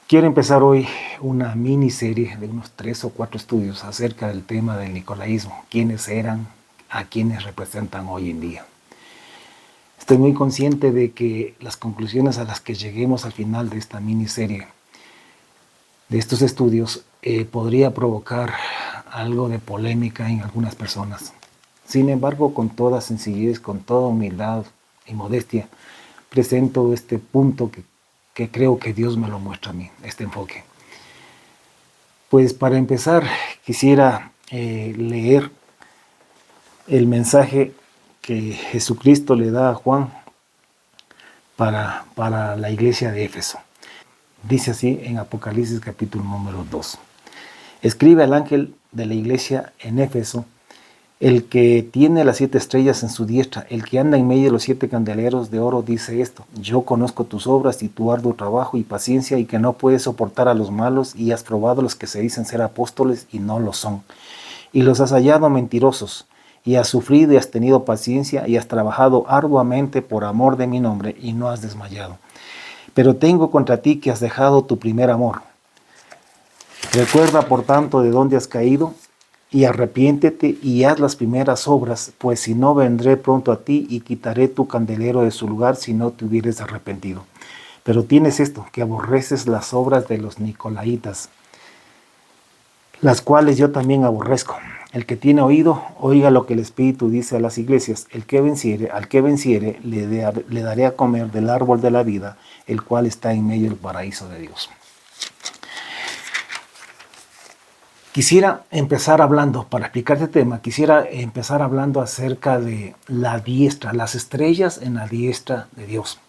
Quiero empezar hoy una miniserie de unos 3 o 4 estudios acerca del tema del nicolaísmo, quiénes eran, a quiénes representan hoy en día. Estoy muy consciente de que las conclusiones a las que lleguemos al final de esta miniserie, de estos estudios, podría provocar algo de polémica en algunas personas. Sin embargo, con toda sencillez, con toda humildad y modestia, presento este punto que creo que Dios me lo muestra a mí, este enfoque. Pues para empezar, quisiera leer el mensaje que Jesucristo le da a Juan para la iglesia de Éfeso. Dice así en Apocalipsis capítulo número 2. Escribe al ángel de la iglesia en Éfeso, el que tiene las 7 estrellas en su diestra, el que anda en medio de los 7 candeleros de oro, dice esto: yo conozco tus obras y tu arduo trabajo y paciencia, y que no puedes soportar a los malos, y has probado a los que se dicen ser apóstoles y no lo son, y los has hallado mentirosos, y has sufrido y has tenido paciencia, y has trabajado arduamente por amor de mi nombre, y no has desmayado. Pero tengo contra ti que has dejado tu primer amor. Recuerda, por tanto, de dónde has caído, y arrepiéntete y haz las primeras obras, pues si no, vendré pronto a ti y quitaré tu candelero de su lugar si no te hubieres arrepentido. Pero tienes esto, que aborreces las obras de los nicolaitas, las cuales yo también aborrezco. El que tiene oído, oiga lo que el Espíritu dice a las iglesias. El que venciere, al que venciere, le daré a comer del árbol de la vida, el cual está en medio del paraíso de Dios. Quisiera empezar hablando, para explicar este tema, quisiera empezar hablando acerca de la diestra, las estrellas en la diestra de Dios.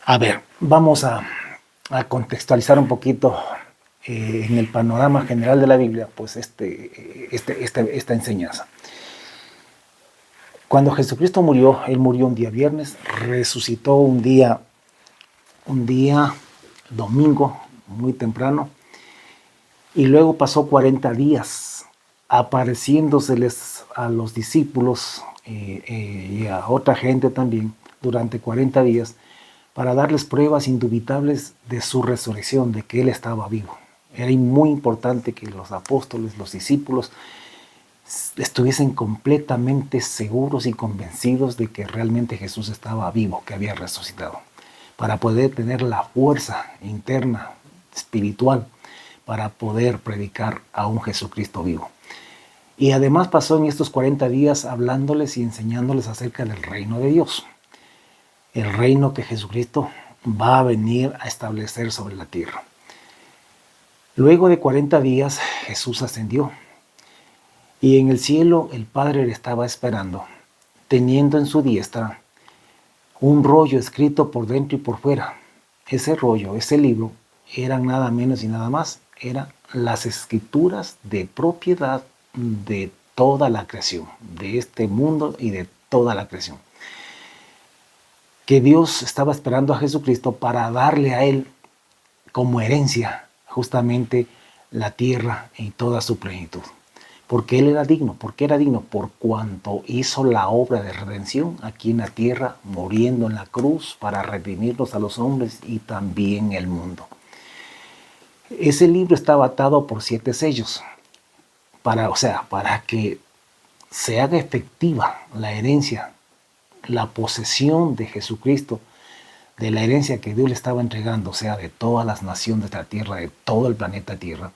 A ver, vamos a contextualizar un poquito en el panorama general de la Biblia, pues esta enseñanza. Cuando Jesucristo murió, Él murió un día viernes, resucitó un día domingo, muy temprano, y luego pasó 40 días apareciéndoseles a los discípulos y a otra gente también durante 40 días para darles pruebas indubitables de su resurrección, de que Él estaba vivo. Era muy importante que los apóstoles, los discípulos, estuviesen completamente seguros y convencidos de que realmente Jesús estaba vivo, que había resucitado, para poder tener la fuerza interna, espiritual, para poder predicar a un Jesucristo vivo. Y además pasó en estos 40 días hablándoles y enseñándoles acerca del reino de Dios, el reino que Jesucristo va a venir a establecer sobre la tierra. Luego de 40 días Jesús ascendió, y en el cielo el Padre le estaba esperando, teniendo en su diestra un rollo escrito por dentro y por fuera. Ese rollo, ese libro, eran nada menos y nada más, eran las escrituras de propiedad de toda la creación, de este mundo y de toda la creación. Que Dios estaba esperando a Jesucristo para darle a Él como herencia justamente la tierra y toda su plenitud. Porque Él era digno. ¿Por qué era digno? Por cuanto hizo la obra de redención aquí en la tierra, muriendo en la cruz para redimirnos a los hombres y también el mundo. Ese libro estaba atado por 7 sellos, para que se haga efectiva la herencia, la posesión de Jesucristo, de la herencia que Dios le estaba entregando, o sea, de todas las naciones de la tierra, de todo el planeta Tierra.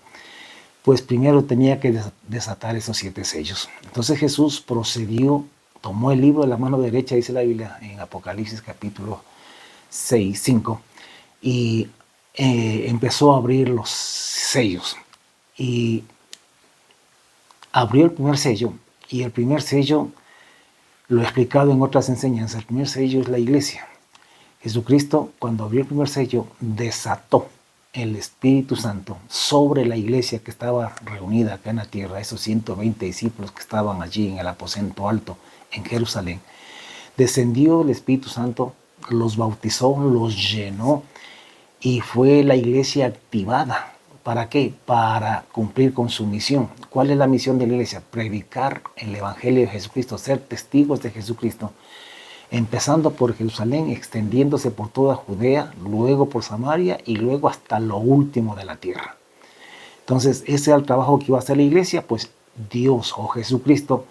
Pues primero tenía que desatar esos 7 sellos. Entonces Jesús procedió, tomó el libro de la mano derecha, dice la Biblia en Apocalipsis capítulo 5, y empezó a abrir los sellos. Y abrió el primer sello, y el primer sello, lo he explicado en otras enseñanzas, el primer sello es la iglesia. Jesucristo, cuando abrió el primer sello, desató el Espíritu Santo sobre la iglesia que estaba reunida acá en la tierra, esos 120 discípulos que estaban allí en el aposento alto en Jerusalén. Descendió el Espíritu Santo, los bautizó, los llenó, y fue la iglesia activada. ¿Para qué? Para cumplir con su misión. ¿Cuál es la misión de la iglesia? Predicar el Evangelio de Jesucristo, ser testigos de Jesucristo empezando por Jerusalén, extendiéndose por toda Judea, luego por Samaria y luego hasta lo último de la tierra. Entonces, ese era el trabajo que iba a hacer la iglesia, pues Dios o Jesucristo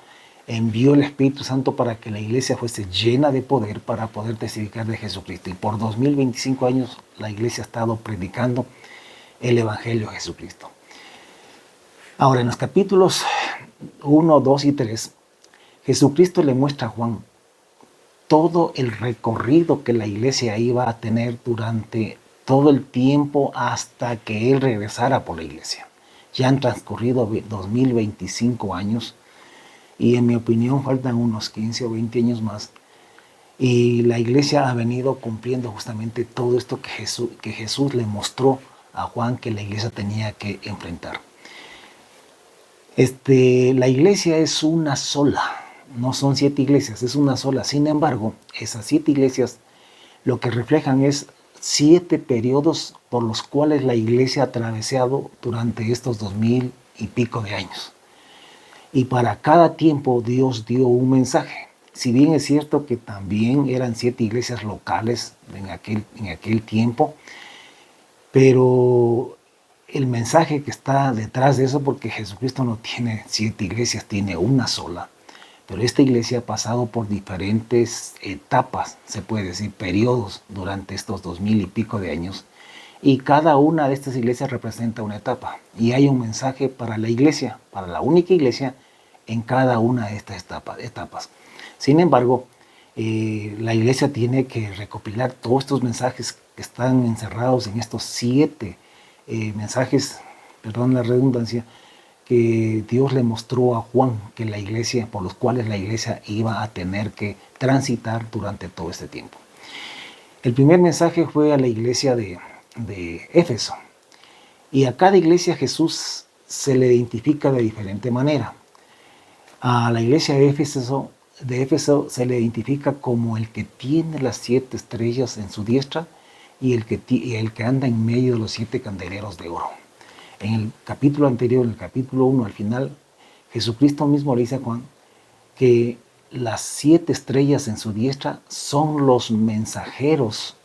envió el Espíritu Santo para que la iglesia fuese llena de poder para poder testificar de Jesucristo. Y por 2025 años la iglesia ha estado predicando el Evangelio de Jesucristo. Ahora, en los capítulos 1, 2 y 3, Jesucristo le muestra a Juan todo el recorrido que la iglesia iba a tener durante todo el tiempo hasta que Él regresara por la iglesia. Ya han transcurrido 2025 años y en mi opinión faltan unos 15 o 20 años más. Y la iglesia ha venido cumpliendo justamente todo esto que Jesús le mostró a Juan que la iglesia tenía que enfrentar. La iglesia es una sola, no son 7 iglesias, es una sola. Sin embargo, esas 7 iglesias lo que reflejan es 7 periodos por los cuales la iglesia ha atravesado durante estos 2000 y pico de años. Y para cada tiempo Dios dio un mensaje. Si bien es cierto que también eran 7 iglesias locales en aquel tiempo, pero el mensaje que está detrás de eso, porque Jesucristo no tiene 7 iglesias, tiene una sola. Pero esta iglesia ha pasado por diferentes etapas, se puede decir, periodos durante estos 2000 y pico de años. Y cada una de estas iglesias representa una etapa. Y hay un mensaje para la iglesia, para la única iglesia, en cada una de estas etapas. Sin embargo, la iglesia tiene que recopilar todos estos mensajes que están encerrados en estos 7 mensajes, perdón la redundancia, que Dios le mostró a Juan que la iglesia, por los cuales la iglesia iba a tener que transitar durante todo este tiempo. El primer mensaje fue a la iglesia de Éfeso. Y a cada iglesia Jesús se le identifica de diferente manera. A la iglesia de Éfeso se le identifica como el que tiene las 7 estrellas en su diestra y el que anda en medio de los 7 candeleros de oro. En el capítulo anterior, en el capítulo 1, al final, Jesucristo mismo le dice a Juan que las 7 estrellas en su diestra son los mensajeros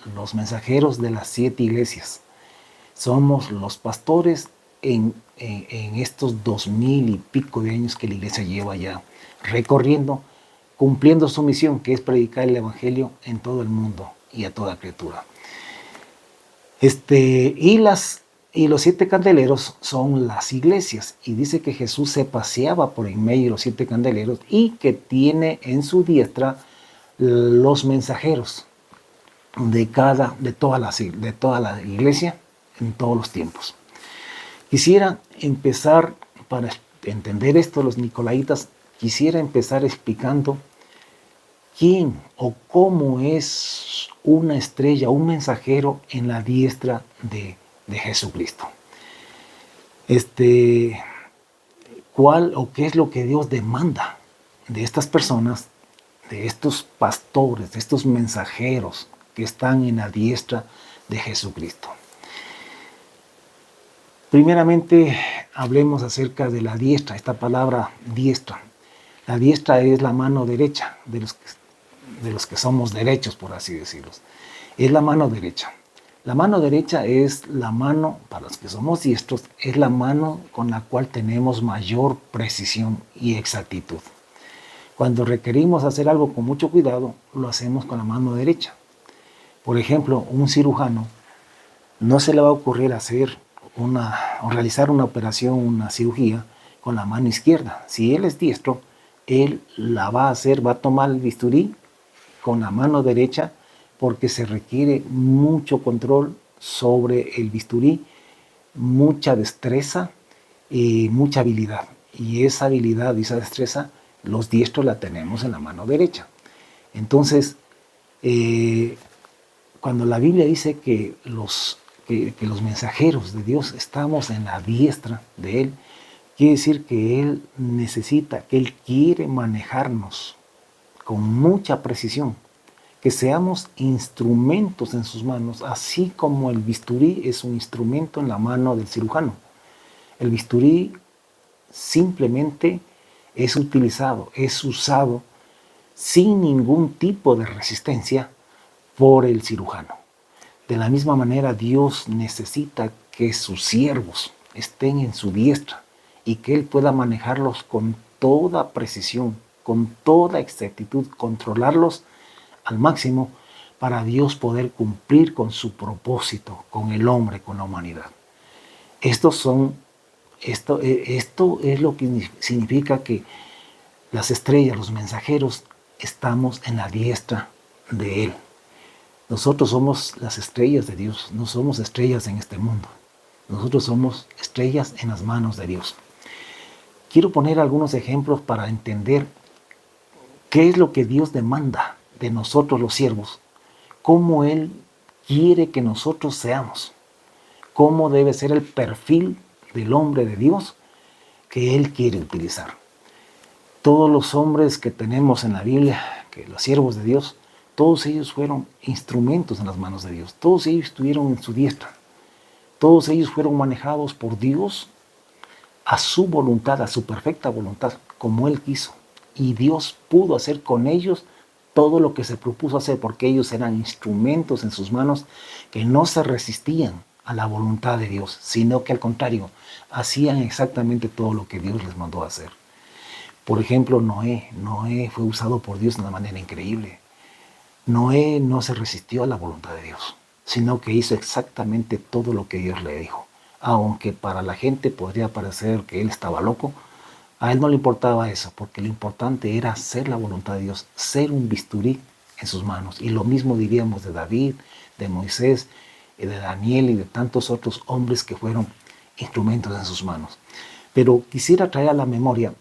de las 7 iglesias. Somos los pastores en estos 2000 y pico de años que la iglesia lleva ya recorriendo, cumpliendo su misión, que es predicar el Evangelio en todo el mundo y a toda criatura. Y los 7 candeleros son las iglesias. Y dice que Jesús se paseaba por en medio de los 7 candeleros y que tiene en su diestra los mensajeros de toda la iglesia en todos los tiempos. Quisiera empezar, para entender esto, los nicolaitas, quisiera empezar explicando quién o cómo es una estrella, un mensajero en la diestra de Jesucristo. ¿Cuál o qué es lo que Dios demanda de estas personas, de estos pastores, de estos mensajeros que están en la diestra de Jesucristo? Primeramente, hablemos acerca de la diestra, esta palabra diestra. La diestra es la mano derecha de los que somos derechos, por así decirlo. Es la mano derecha. La mano derecha es la mano, para los que somos diestros, es la mano con la cual tenemos mayor precisión y exactitud. Cuando requerimos hacer algo con mucho cuidado, lo hacemos con la mano derecha. Por ejemplo, un cirujano no se le va a ocurrir o realizar una operación, una cirugía, con la mano izquierda. Si él es diestro, él la va a hacer, va a tomar el bisturí con la mano derecha, porque se requiere mucho control sobre el bisturí, mucha destreza y mucha habilidad. Y esa habilidad y esa destreza, los diestros la tenemos en la mano derecha. Entonces, cuando la Biblia dice que los mensajeros de Dios estamos en la diestra de Él, quiere decir que Él que Él quiere manejarnos con mucha precisión, que seamos instrumentos en sus manos, así como el bisturí es un instrumento en la mano del cirujano. El bisturí simplemente es utilizado, es usado sin ningún tipo de resistencia por el cirujano. De la misma manera, Dios necesita que sus siervos estén en su diestra y que Él pueda manejarlos con toda precisión, con toda exactitud, controlarlos al máximo para Dios poder cumplir con su propósito, con el hombre, con la humanidad. Esto es lo que significa que las estrellas, los mensajeros, estamos en la diestra de Él. Nosotros somos las estrellas de Dios, no somos estrellas en este mundo. Nosotros somos estrellas en las manos de Dios. Quiero poner algunos ejemplos para entender qué es lo que Dios demanda de nosotros los siervos, cómo Él quiere que nosotros seamos, cómo debe ser el perfil del hombre de Dios que Él quiere utilizar. Todos los hombres que tenemos en la Biblia, que los siervos de Dios, todos ellos fueron instrumentos en las manos de Dios. Todos ellos estuvieron en su diestra. Todos ellos fueron manejados por Dios a su voluntad, a su perfecta voluntad, como Él quiso. Y Dios pudo hacer con ellos todo lo que se propuso hacer, porque ellos eran instrumentos en sus manos que no se resistían a la voluntad de Dios, sino que al contrario, hacían exactamente todo lo que Dios les mandó a hacer. Por ejemplo, Noé fue usado por Dios de una manera increíble. Noé no se resistió a la voluntad de Dios, sino que hizo exactamente todo lo que Dios le dijo. Aunque para la gente podría parecer que él estaba loco, a él no le importaba eso, porque lo importante era hacer la voluntad de Dios, ser un bisturí en sus manos. Y lo mismo diríamos de David, de Moisés, de Daniel y de tantos otros hombres que fueron instrumentos en sus manos. Pero quisiera traer a la memoria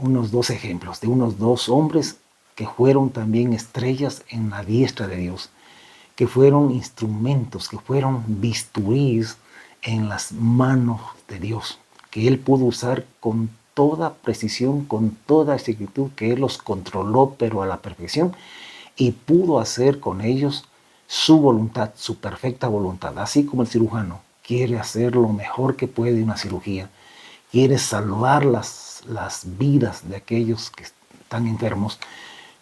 unos dos ejemplos de unos dos hombres que fueron también estrellas en la diestra de Dios, que fueron instrumentos, que fueron bisturís en las manos de Dios, que Él pudo usar con toda precisión, con toda exactitud, que Él los controló, pero a la perfección, y pudo hacer con ellos su voluntad, su perfecta voluntad, así como el cirujano quiere hacer lo mejor que puede en una cirugía, quiere salvar las vidas de aquellos que están enfermos,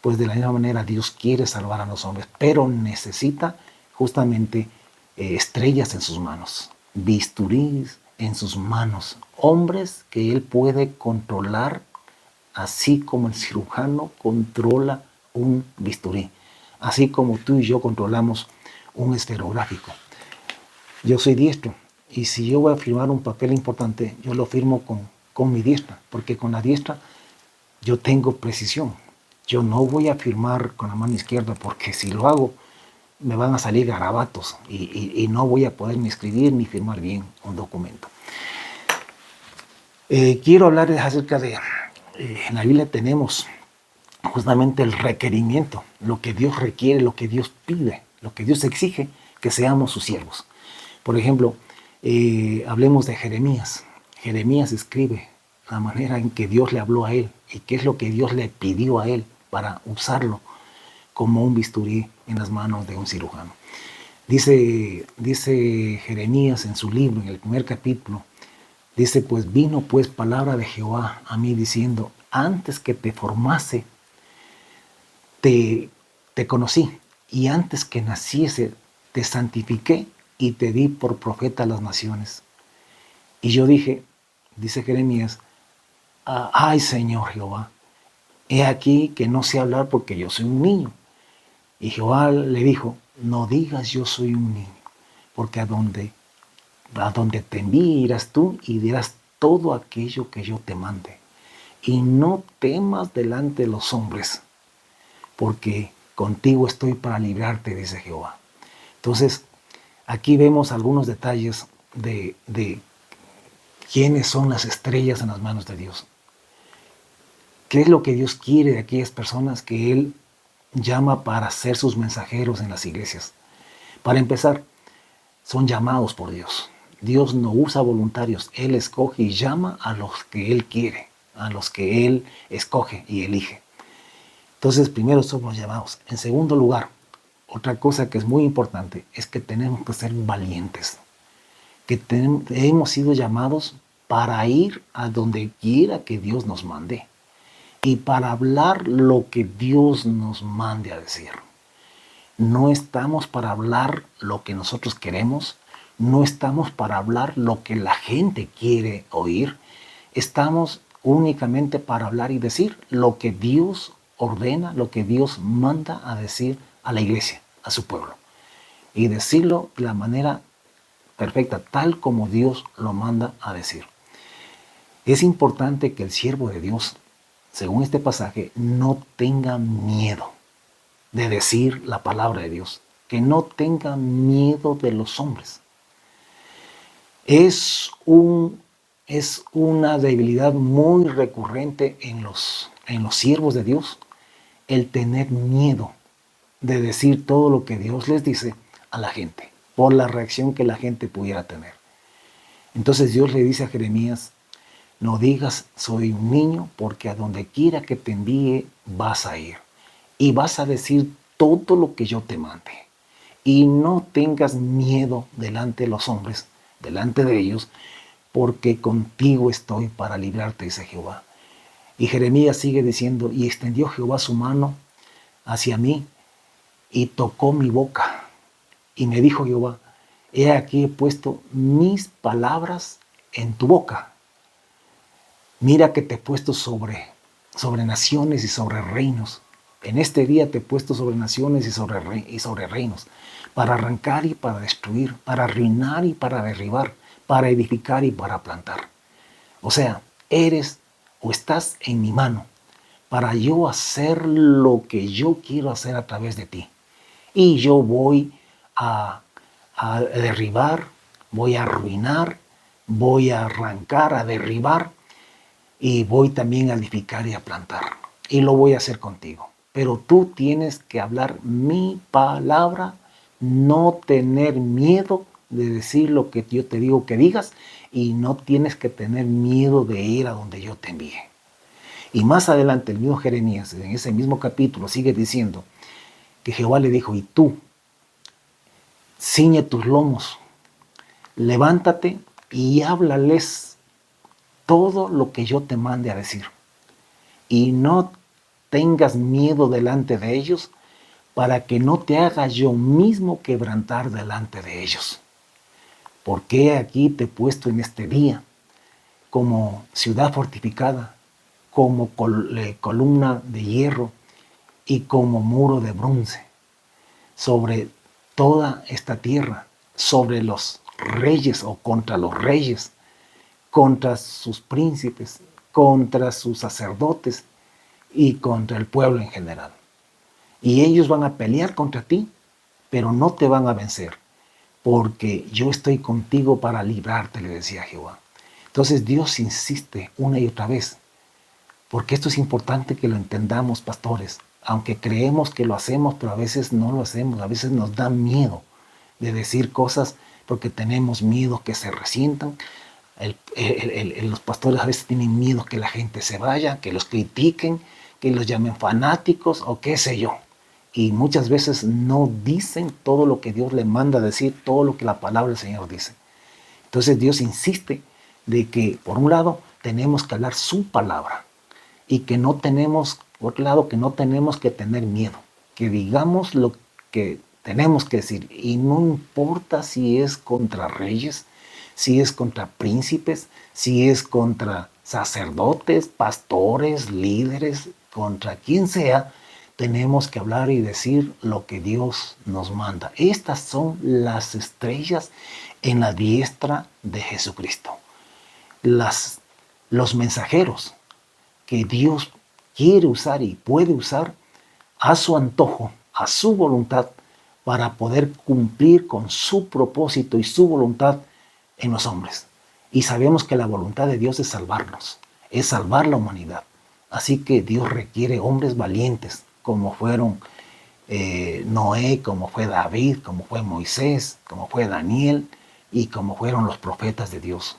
pues de la misma manera Dios quiere salvar a los hombres, pero necesita justamente estrellas en sus manos, bisturís en sus manos, hombres que Él puede controlar, así como el cirujano controla un bisturí, así como tú y yo controlamos un esferográfico. Yo soy diestro y si yo voy a firmar un papel importante, yo lo firmo con mi diestra, porque con la diestra yo tengo precisión. Yo no voy a firmar con la mano izquierda porque si lo hago me van a salir garabatos y no voy a poder ni escribir ni firmar bien un documento. Quiero hablarles acerca de, en la Biblia tenemos justamente el requerimiento, lo que Dios requiere, lo que Dios pide, lo que Dios exige, que seamos sus siervos. Por ejemplo, hablemos de Jeremías. Jeremías escribe la manera en que Dios le habló a él y qué es lo que Dios le pidió a él para usarlo como un bisturí en las manos de un cirujano. Dice Jeremías en su libro, en el primer capítulo, dice, pues vino pues palabra de Jehová a mí diciendo, antes que te formase, te conocí, y antes que naciese, te santifiqué y te di por profeta a las naciones. Y yo dije, dice Jeremías, ay Señor Jehová, he aquí que no sé hablar porque yo soy un niño. Y Jehová le dijo, no digas yo soy un niño, porque a donde te envíe irás tú y dirás todo aquello que yo te mande. Y no temas delante de los hombres, porque contigo estoy para librarte, dice Jehová. Entonces, aquí vemos algunos detalles de quiénes son las estrellas en las manos de Dios. ¿Qué es lo que Dios quiere de aquellas personas que Él llama para ser sus mensajeros en las iglesias? Para empezar, son llamados por Dios. Dios no usa voluntarios, Él escoge y llama a los que Él quiere, a los que Él escoge y elige. Entonces, primero somos llamados. En segundo lugar, otra cosa que es muy importante es que tenemos que ser valientes, que hemos sido llamados para ir a donde quiera que Dios nos mande. y para hablar lo que Dios nos mande a decir. No estamos para hablar lo que nosotros queremos, no estamos para hablar lo que la gente quiere oír, estamos únicamente para hablar y decir lo que Dios ordena, lo que Dios manda a decir a la iglesia, a su pueblo. Y decirlo de la manera perfecta, tal como Dios lo manda a decir. Es importante que el siervo de Dios, según este pasaje, no tenga miedo de decir la palabra de Dios, que no tenga miedo de los hombres. Es una debilidad muy recurrente en los siervos de Dios, el tener miedo de decir todo lo que Dios les dice a la gente, por la reacción que la gente pudiera tener. Entonces Dios le dice a Jeremías, no digas soy un niño, porque a donde quiera que te envíe vas a ir y vas a decir todo lo que yo te mande. Y no tengas miedo delante de los hombres, delante de ellos, porque contigo estoy para librarte, dice Jehová. Y Jeremías sigue diciendo, y extendió Jehová su mano hacia mí y tocó mi boca. Y me dijo Jehová, he aquí he puesto mis palabras en tu boca. Mira que te he puesto sobre naciones y sobre reinos. En este día te he puesto sobre naciones y sobre reinos, para arrancar y para destruir, para arruinar y para derribar, para edificar y para plantar. O sea, eres o estás en mi mano para yo hacer lo que yo quiero hacer a través de ti. Y yo voy a derribar, voy a arruinar, voy a arrancar, a derribar, y voy también a edificar y a plantar. Y lo voy a hacer contigo. Pero tú tienes que hablar mi palabra, no tener miedo de decir lo que yo te digo que digas, y no tienes que tener miedo de ir a donde yo te envíe. Y más adelante el mismo Jeremías, en ese mismo capítulo, sigue diciendo que Jehová le dijo, y tú, ciñe tus lomos, levántate y háblales todo lo que yo te mande a decir. Y no tengas miedo delante de ellos, para que no te haga yo mismo quebrantar delante de ellos. Porque aquí te he puesto en este día como ciudad fortificada, como columna de hierro y como muro de bronce sobre toda esta tierra, sobre los reyes o contra los reyes, contra sus príncipes, contra sus sacerdotes y contra el pueblo en general. Y ellos van a pelear contra ti, pero no te van a vencer, porque yo estoy contigo para librarte, le decía Jehová. Entonces Dios insiste una y otra vez, porque esto es importante que lo entendamos, pastores, aunque creemos que lo hacemos, pero a veces no lo hacemos, a veces nos da miedo de decir cosas porque tenemos miedo que se resientan. Los pastores a veces tienen miedo que la gente se vaya, que los critiquen, que los llamen fanáticos o qué sé yo. Y muchas veces no dicen todo lo que Dios le manda a decir, todo lo que la palabra del Señor dice. Entonces Dios insiste de que, por un lado, tenemos que hablar su palabra y que no tenemos, por otro lado, que no tenemos que tener miedo, que digamos lo que tenemos que decir. Y no importa si es contra reyes, si es contra príncipes, si es contra sacerdotes, pastores, líderes, contra quien sea, tenemos que hablar y decir lo que Dios nos manda. Estas son las estrellas en la diestra de Jesucristo. Los mensajeros que Dios quiere usar y puede usar a su antojo, a su voluntad, para poder cumplir con su propósito y su voluntad en los hombres. Y sabemos que la voluntad de Dios es salvarnos, es salvar la humanidad. Así que Dios requiere hombres valientes, como fueron Noé, como fue David, como fue Moisés, como fue Daniel y como fueron los profetas de Dios.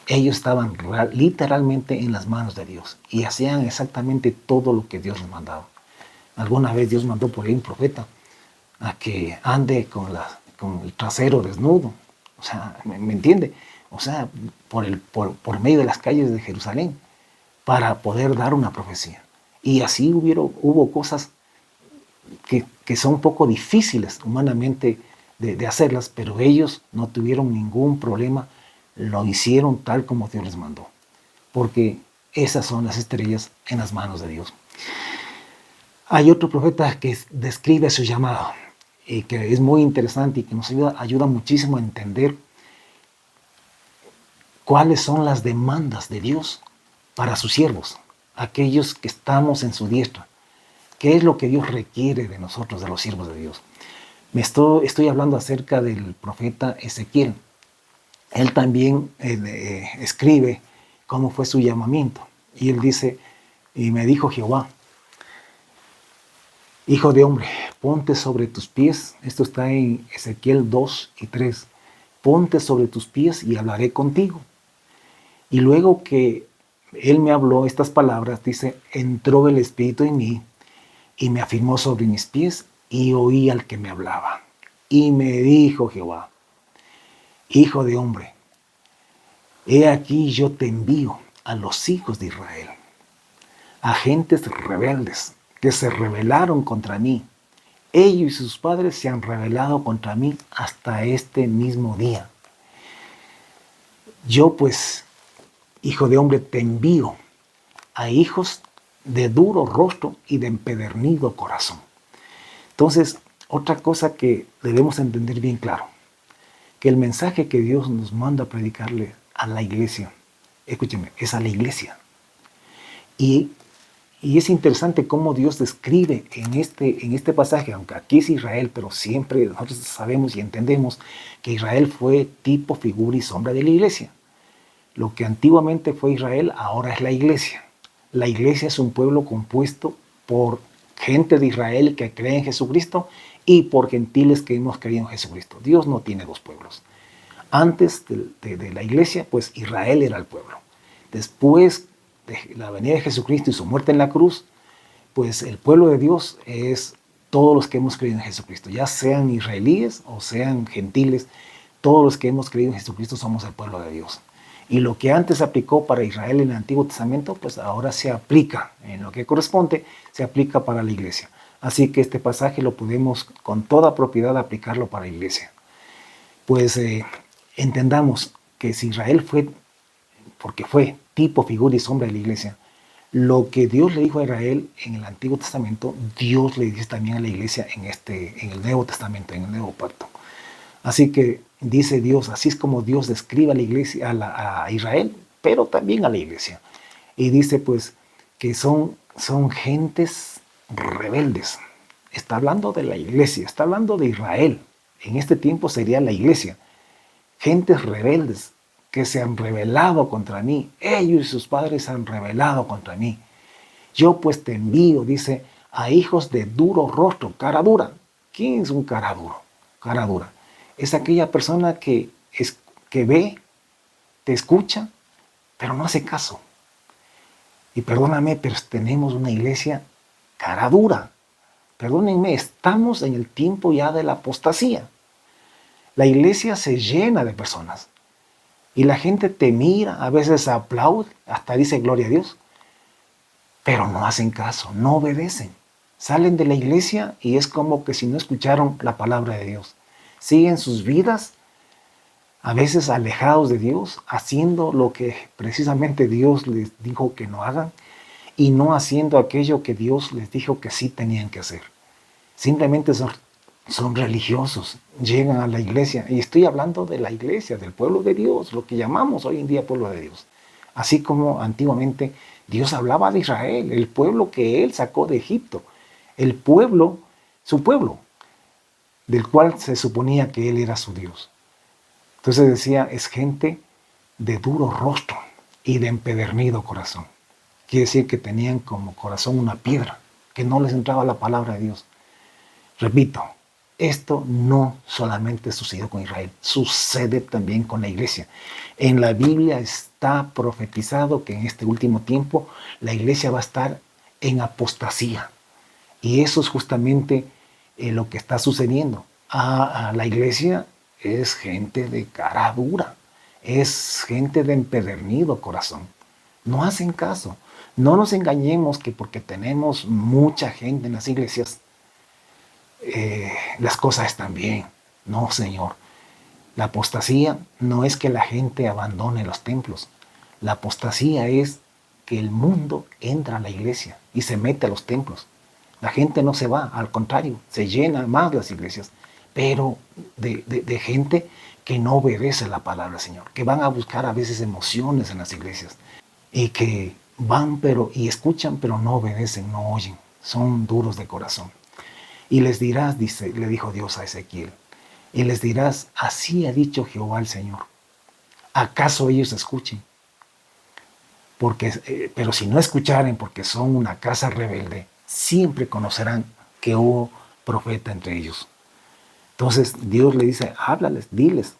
Ellos estaban literalmente en las manos de Dios y hacían exactamente todo lo que Dios les mandaba. Alguna vez Dios mandó por ahí un profeta a que ande con el trasero desnudo. O sea, ¿me entiende? O sea, por medio de las calles de Jerusalén, para poder dar una profecía. Y así hubo cosas que son un poco difíciles humanamente de hacerlas, pero ellos no tuvieron ningún problema, lo hicieron tal como Dios les mandó, porque esas son las estrellas en las manos de Dios. Hay otro profeta que describe su llamado y que es muy interesante y que nos ayuda muchísimo a entender cuáles son las demandas de Dios para sus siervos, aquellos que estamos en su diestra. ¿Qué es lo que Dios requiere de nosotros, de los siervos de Dios? Estoy hablando acerca del profeta Ezequiel. Él también escribe cómo fue su llamamiento. Y él dice, y me dijo Jehová, hijo de hombre, ponte sobre tus pies. Esto está en Ezequiel 2 y 3. Ponte sobre tus pies y hablaré contigo. Y luego que él me habló estas palabras, dice, entró el Espíritu en mí y me afirmó sobre mis pies y oí al que me hablaba. Y me dijo Jehová, hijo de hombre, he aquí yo te envío a los hijos de Israel, a gentes rebeldes que se rebelaron contra mí. Ellos y sus padres se han rebelado contra mí hasta este mismo día. Yo pues, hijo de hombre, te envío a hijos de duro rostro y de empedernido corazón. Entonces, otra cosa que debemos entender bien claro, que el mensaje que Dios nos manda a predicarle a la iglesia, escúcheme, es a la iglesia. Y es interesante cómo Dios describe en este pasaje, aunque aquí es Israel, pero siempre nosotros sabemos y entendemos que Israel fue tipo, figura y sombra de la iglesia. Lo que antiguamente fue Israel, ahora es la iglesia. La iglesia es un pueblo compuesto por gente de Israel que cree en Jesucristo y por gentiles que hemos creído en Jesucristo. Dios no tiene dos pueblos. Antes de la iglesia, pues Israel era el pueblo. Después de la venida de Jesucristo y su muerte en la cruz, pues el pueblo de Dios es todos los que hemos creído en Jesucristo, ya sean israelíes o sean gentiles, todos los que hemos creído en Jesucristo somos el pueblo de Dios. Y lo que antes se aplicó para Israel en el Antiguo Testamento, pues ahora se aplica, en lo que corresponde, se aplica para la iglesia. Así que este pasaje lo podemos con toda propiedad aplicarlo para la iglesia. Pues entendamos que si Israel fue, porque fue tipo, figura y sombra de la iglesia, lo que Dios le dijo a Israel en el Antiguo Testamento, Dios le dice también a la iglesia en el Nuevo Testamento, en el Nuevo Pacto. Así que dice Dios, así es como Dios describe a la iglesia, a Israel, pero también a la iglesia. Y dice pues que son gentes rebeldes. Está hablando de la iglesia, está hablando de Israel. En este tiempo sería la iglesia. Gentes rebeldes que se han rebelado contra mí. Ellos y sus padres se han rebelado contra mí. Yo pues te envío, dice, a hijos de duro rostro, cara dura. ¿Quién es un cara duro? Cara dura. Es aquella persona que ve, te escucha, pero no hace caso. Y perdóname, pero tenemos una iglesia cara dura. Perdónenme, estamos en el tiempo ya de la apostasía. La iglesia se llena de personas. Y la gente te mira, a veces aplaude, hasta dice gloria a Dios. Pero no hacen caso, no obedecen. Salen de la iglesia y es como que si no escucharon la palabra de Dios. Siguen sus vidas, a veces alejados de Dios, haciendo lo que precisamente Dios les dijo que no hagan y no haciendo aquello que Dios les dijo que sí tenían que hacer. Simplemente son religiosos, llegan a la iglesia, y estoy hablando de la iglesia, del pueblo de Dios, lo que llamamos hoy en día pueblo de Dios. Así como antiguamente Dios hablaba de Israel, el pueblo que Él sacó de Egipto, el pueblo, su pueblo, del cual se suponía que Él era su Dios. Entonces decía, es gente de duro rostro y de empedernido corazón. Quiere decir que tenían como corazón una piedra, que no les entraba la palabra de Dios. Repito, esto no solamente sucedió con Israel, sucede también con la iglesia. En la Biblia está profetizado que en este último tiempo la iglesia va a estar en apostasía. Y eso es justamente lo que está sucediendo. A la iglesia es gente de cara dura, es gente de empedernido corazón. No hacen caso, No nos engañemos que porque tenemos mucha gente en las iglesias, las cosas están bien. No, Señor. La apostasía no es que la gente abandone los templos. La apostasía es que el mundo entra a la iglesia y se mete a los templos. La gente no se va, al contrario, se llenan más las iglesias, pero de gente que no obedece la palabra del Señor, que van a buscar a veces emociones en las iglesias y que van y escuchan, pero no obedecen, no oyen, son duros de corazón. Y les dirás, le dijo Dios a Ezequiel, y les dirás, así ha dicho Jehová el Señor. ¿Acaso ellos escuchen? Pero si no escucharen, porque son una casa rebelde, siempre conocerán que hubo profeta entre ellos. Entonces Dios le dice, háblales, diles.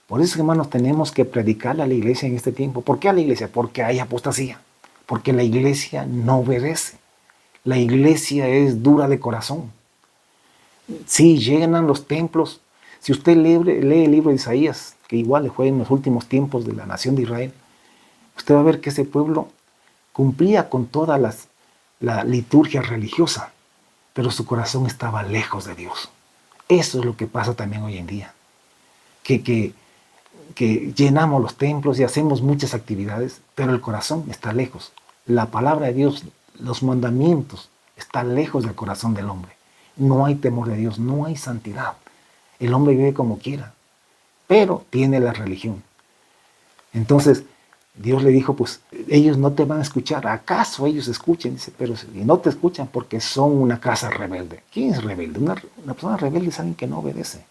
Por eso, hermanos, tenemos que predicarle a la iglesia en este tiempo. ¿Por qué a la iglesia? Porque hay apostasía. Porque la iglesia no obedece. La iglesia es dura de corazón. Sí, llenan los templos. Si usted lee el libro de Isaías, que igual fue en los últimos tiempos de la nación de Israel, usted va a ver que ese pueblo cumplía con toda la liturgia religiosa, pero su corazón estaba lejos de Dios. Eso es lo que pasa también hoy en día. Que llenamos los templos y hacemos muchas actividades, pero el corazón está lejos. La palabra de Dios, los mandamientos, están lejos del corazón del hombre. No hay temor de Dios, no hay santidad. El hombre vive como quiera, pero tiene la religión. Entonces, Dios le dijo, pues ellos no te van a escuchar. ¿Acaso ellos escuchen? Dice, pero no te escuchan porque son una casa rebelde. ¿Quién es rebelde? Una persona rebelde es alguien que no obedece.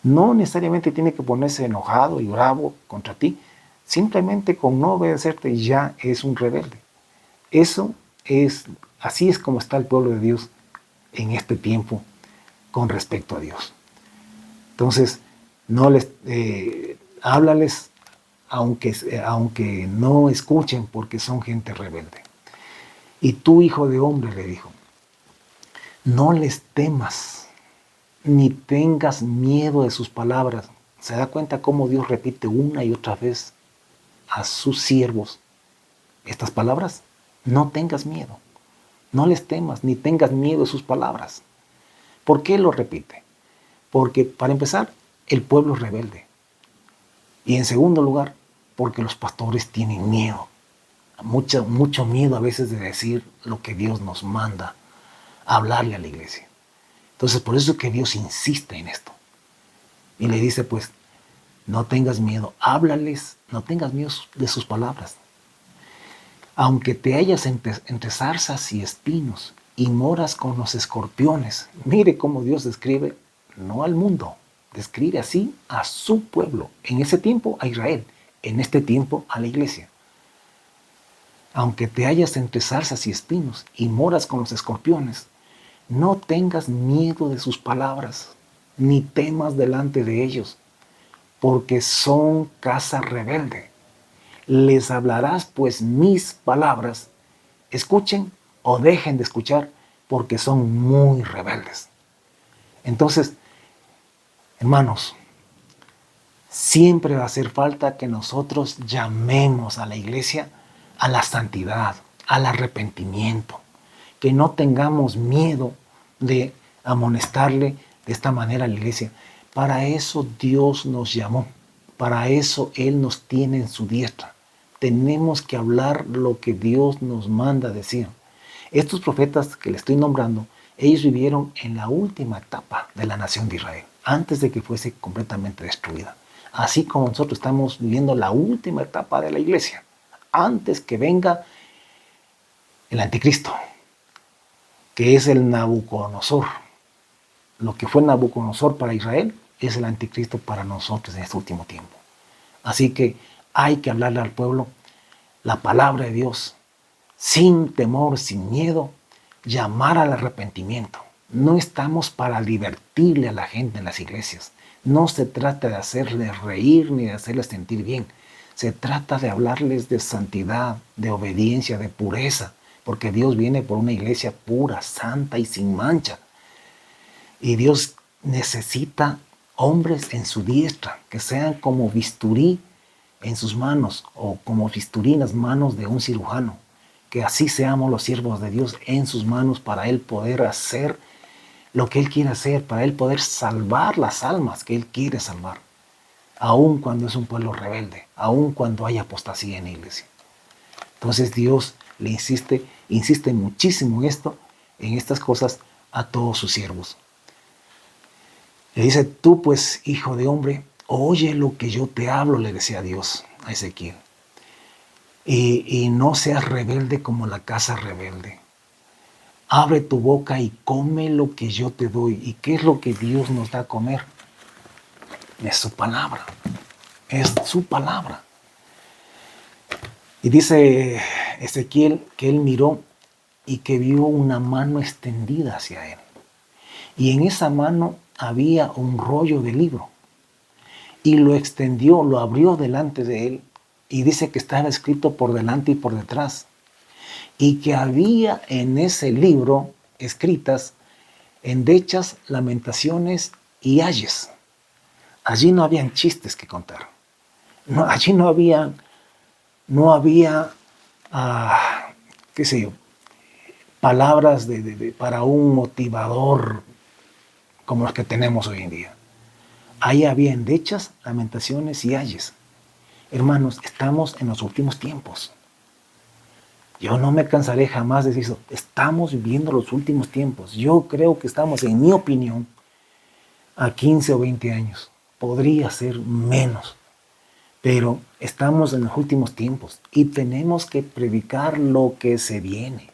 No necesariamente tiene que ponerse enojado y bravo contra ti. Simplemente con no obedecerte ya es un rebelde. Así es como está el pueblo de Dios en este tiempo con respecto a Dios. Entonces, háblales aunque no escuchen porque son gente rebelde. Y tú, hijo de hombre, le dijo, no les temas, ni tengas miedo de sus palabras. ¿Se da cuenta cómo Dios repite una y otra vez a sus siervos estas palabras? No tengas miedo, no les temas, ni tengas miedo de sus palabras. ¿Por qué lo repite? Porque, para empezar, el pueblo es rebelde. Y en segundo lugar, porque los pastores tienen miedo. Mucho miedo a veces de decir lo que Dios nos manda, hablarle a la iglesia. Entonces, por eso es que Dios insiste en esto. Y le dice, pues, no tengas miedo, háblales, no tengas miedo de sus palabras. Aunque te hallas entre zarzas y espinos y moras con los escorpiones. Mire cómo Dios describe, no al mundo, describe así a su pueblo. En ese tiempo a Israel, en este tiempo a la iglesia. Aunque te hallas entre zarzas y espinos y moras con los escorpiones, no tengas miedo de sus palabras, ni temas delante de ellos, porque son casa rebelde. Les hablarás pues mis palabras, escuchen o dejen de escuchar, porque son muy rebeldes. Entonces, hermanos, siempre va a hacer falta que nosotros llamemos a la iglesia a la santidad, al arrepentimiento, que no tengamos miedo de amonestarle de esta manera a la iglesia. Para eso Dios nos llamó, para eso Él nos tiene en su diestra. Tenemos que hablar lo que Dios nos manda decir. Estos profetas que le estoy nombrando, ellos vivieron en la última etapa de la nación de Israel, antes de que fuese completamente destruida. Así como nosotros estamos viviendo la última etapa de la iglesia, antes que venga el anticristo, que es el Nabucodonosor. Lo que fue Nabucodonosor para Israel es el anticristo para nosotros en este último tiempo. Así que hay que hablarle al pueblo la palabra de Dios, sin temor, sin miedo, llamar al arrepentimiento. No estamos para divertirle a la gente en las iglesias. No se trata de hacerles reír ni de hacerles sentir bien. Se trata de hablarles de santidad, de obediencia, de pureza, porque Dios viene por una iglesia pura, santa y sin mancha. Y Dios necesita hombres en su diestra, que sean como bisturí en sus manos o como bisturí en las manos de un cirujano, que así seamos los siervos de Dios en sus manos para Él poder hacer lo que Él quiere hacer, para Él poder salvar las almas que Él quiere salvar, aun cuando es un pueblo rebelde, aun cuando hay apostasía en la iglesia. Entonces Dios le insiste muchísimo en estas cosas a todos sus siervos. Le dice, tú pues, hijo de hombre, oye lo que yo te hablo, le decía Dios a Ezequiel. Y no seas rebelde como la casa rebelde. Abre tu boca y come lo que yo te doy. ¿Y qué es lo que Dios nos da a comer? Es su palabra. Es su palabra. Y dice Ezequiel que él miró y que vio una mano extendida hacia él. Y en esa mano había un rollo de libro. Y lo extendió, lo abrió delante de él. Y dice que estaba escrito por delante y por detrás. Y que había en ese libro escritas endechas, lamentaciones y ayes. Allí no habían chistes que contar. No, allí no había, qué sé yo, palabras para un motivador como los que tenemos hoy en día. Ahí había endechas, lamentaciones y ayes. Hermanos, estamos en los últimos tiempos. Yo no me cansaré jamás de decir eso. Estamos viviendo los últimos tiempos. Yo creo que estamos, en mi opinión, a 15 o 20 años. Podría ser menos. Pero estamos en los últimos tiempos y tenemos que predicar lo que se viene.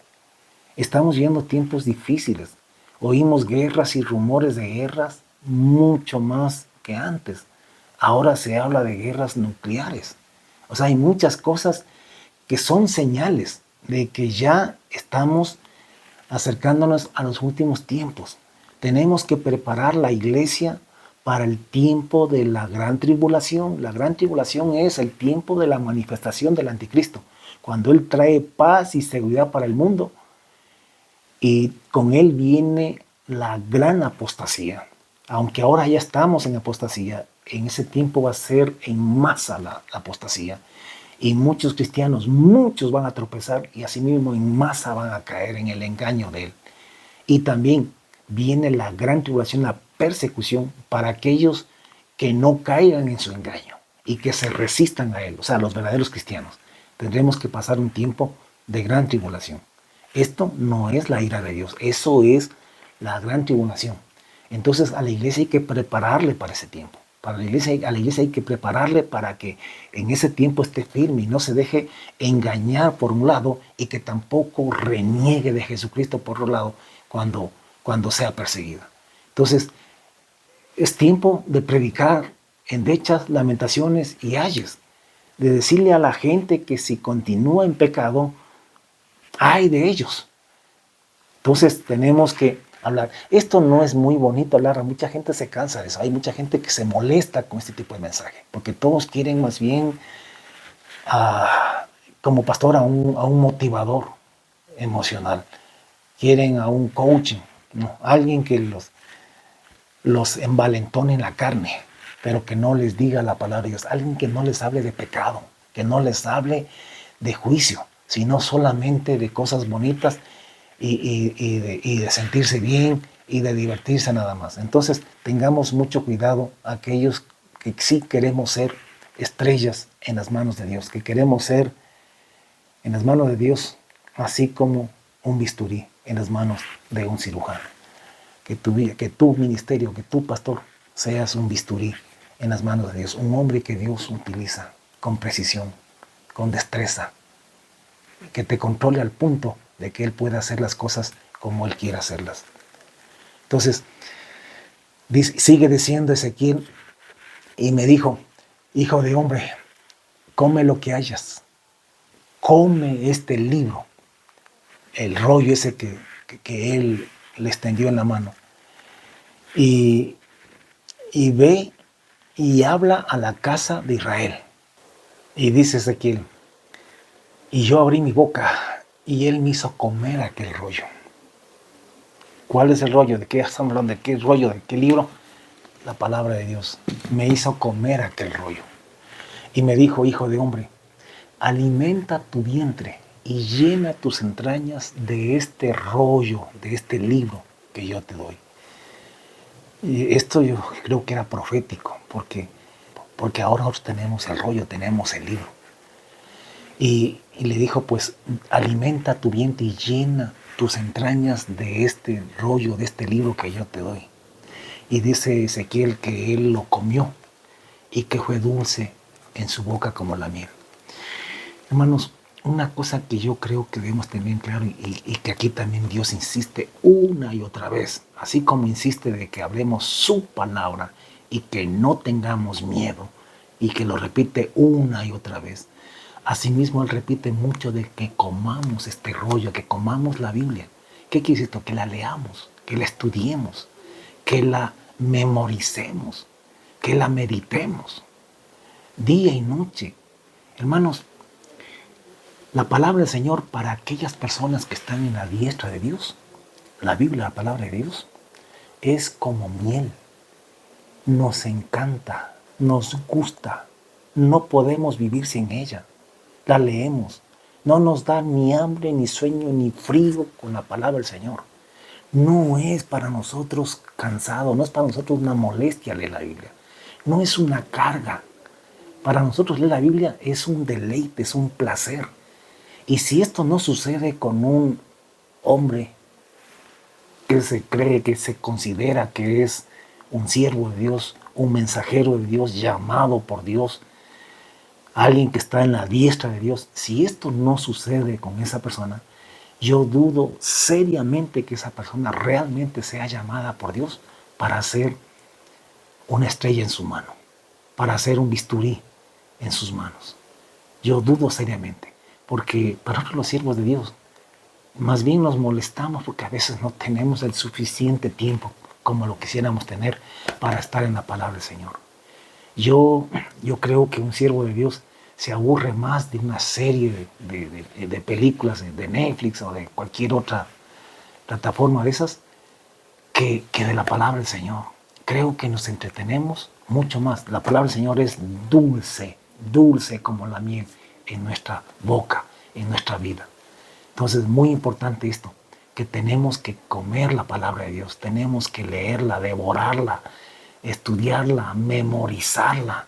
Estamos viviendo tiempos difíciles. Oímos guerras y rumores de guerras mucho más que antes. Ahora se habla de guerras nucleares. O sea, hay muchas cosas que son señales de que ya estamos acercándonos a los últimos tiempos. Tenemos que preparar la iglesia para el tiempo de la gran tribulación. La gran tribulación es el tiempo de la manifestación del anticristo, cuando Él trae paz y seguridad para el mundo y con Él viene la gran apostasía. Aunque ahora ya estamos en apostasía, en ese tiempo va a ser en masa la apostasía. Y muchos cristianos, muchos van a tropezar y asimismo en masa van a caer en el engaño de Él. Y también viene la gran tribulación, la persecución para aquellos que no caigan en su engaño y que se resistan a Él, o sea, los verdaderos cristianos. Tendremos que pasar un tiempo de gran tribulación. Esto no es la ira de Dios, eso es la gran tribulación. Entonces a la iglesia hay que prepararle para ese tiempo. A la iglesia hay que prepararle para que en ese tiempo esté firme y no se deje engañar por un lado y que tampoco reniegue de Jesucristo por otro lado cuando sea perseguida. Entonces, es tiempo de predicar endechas, lamentaciones y ayes, de decirle a la gente que si continúa en pecado, ay de ellos. Entonces tenemos que hablar. Esto no es muy bonito hablar, mucha gente se cansa de eso, hay mucha gente que se molesta con este tipo de mensaje, porque todos quieren más bien como pastor a un motivador emocional, quieren a un coaching, ¿no? Alguien que los envalentone en la carne, pero que no les diga la palabra de Dios, alguien que no les hable de pecado, que no les hable de juicio, sino solamente de cosas bonitas y de sentirse bien y de divertirse nada más. Entonces tengamos mucho cuidado aquellos que sí queremos ser estrellas en las manos de Dios, que queremos ser en las manos de Dios, así como un bisturí en las manos de un cirujano. Que tu ministerio, que tu pastor seas un bisturí en las manos de Dios, un hombre que Dios utiliza con precisión, con destreza, que te controle al punto de que Él pueda hacer las cosas como Él quiera hacerlas. Entonces, sigue diciendo Ezequiel, y me dijo, hijo de hombre, come lo que hayas, come este libro, el rollo ese que Él le extendió en la mano, y ve y habla a la casa de Israel. Y dice Ezequiel, y yo abrí mi boca y Él me hizo comer aquel rollo. ¿Cuál es el rollo? ¿De qué estamos hablando? ¿De qué rollo? ¿De qué libro? La palabra de Dios. Me hizo comer aquel rollo. Y me dijo, hijo de hombre, alimenta tu vientre y llena tus entrañas de este rollo, de este libro que yo te doy. Y esto yo creo que era profético, porque ahora nosotros tenemos el rollo, tenemos el libro. Y le dijo, pues alimenta tu vientre y llena tus entrañas de este rollo, de este libro que yo te doy. Y dice Ezequiel que él lo comió y que fue dulce en su boca como la miel. Hermanos, una cosa que yo creo que debemos tener claro y que aquí también Dios insiste una y otra vez, así como insiste de que hablemos su palabra y que no tengamos miedo y que lo repite una y otra vez. Asimismo, Él repite mucho de que comamos este rollo, que comamos la Biblia. ¿Qué quiere decir esto? Que la leamos, que la estudiemos, que la memoricemos, que la meditemos día y noche. Hermanos, la palabra del Señor para aquellas personas que están en la diestra de Dios, la Biblia, la palabra de Dios, es como miel. Nos encanta, nos gusta, no podemos vivir sin ella. La leemos, no nos da ni hambre, ni sueño, ni frío con la palabra del Señor. No es para nosotros cansado, no es para nosotros una molestia leer la Biblia. No es una carga. Para nosotros leer la Biblia es un deleite, es un placer. Y si esto no sucede con un hombre que se cree, que se considera que es un siervo de Dios, un mensajero de Dios, llamado por Dios, alguien que está en la diestra de Dios, si esto no sucede con esa persona, yo dudo seriamente que esa persona realmente sea llamada por Dios para ser una estrella en su mano, para hacer un bisturí en sus manos. Yo dudo seriamente, porque para nosotros los siervos de Dios, más bien nos molestamos porque a veces no tenemos el suficiente tiempo como lo quisiéramos tener para estar en la palabra del Señor. Yo creo que un siervo de Dios se aburre más de una serie de películas de Netflix o de cualquier otra plataforma de esas que de la palabra del Señor. Creo que nos entretenemos mucho más. La palabra del Señor es dulce, dulce como la miel en nuestra boca, en nuestra vida. Entonces es muy importante esto, que tenemos que comer la palabra de Dios, tenemos que leerla, devorarla, estudiarla, memorizarla.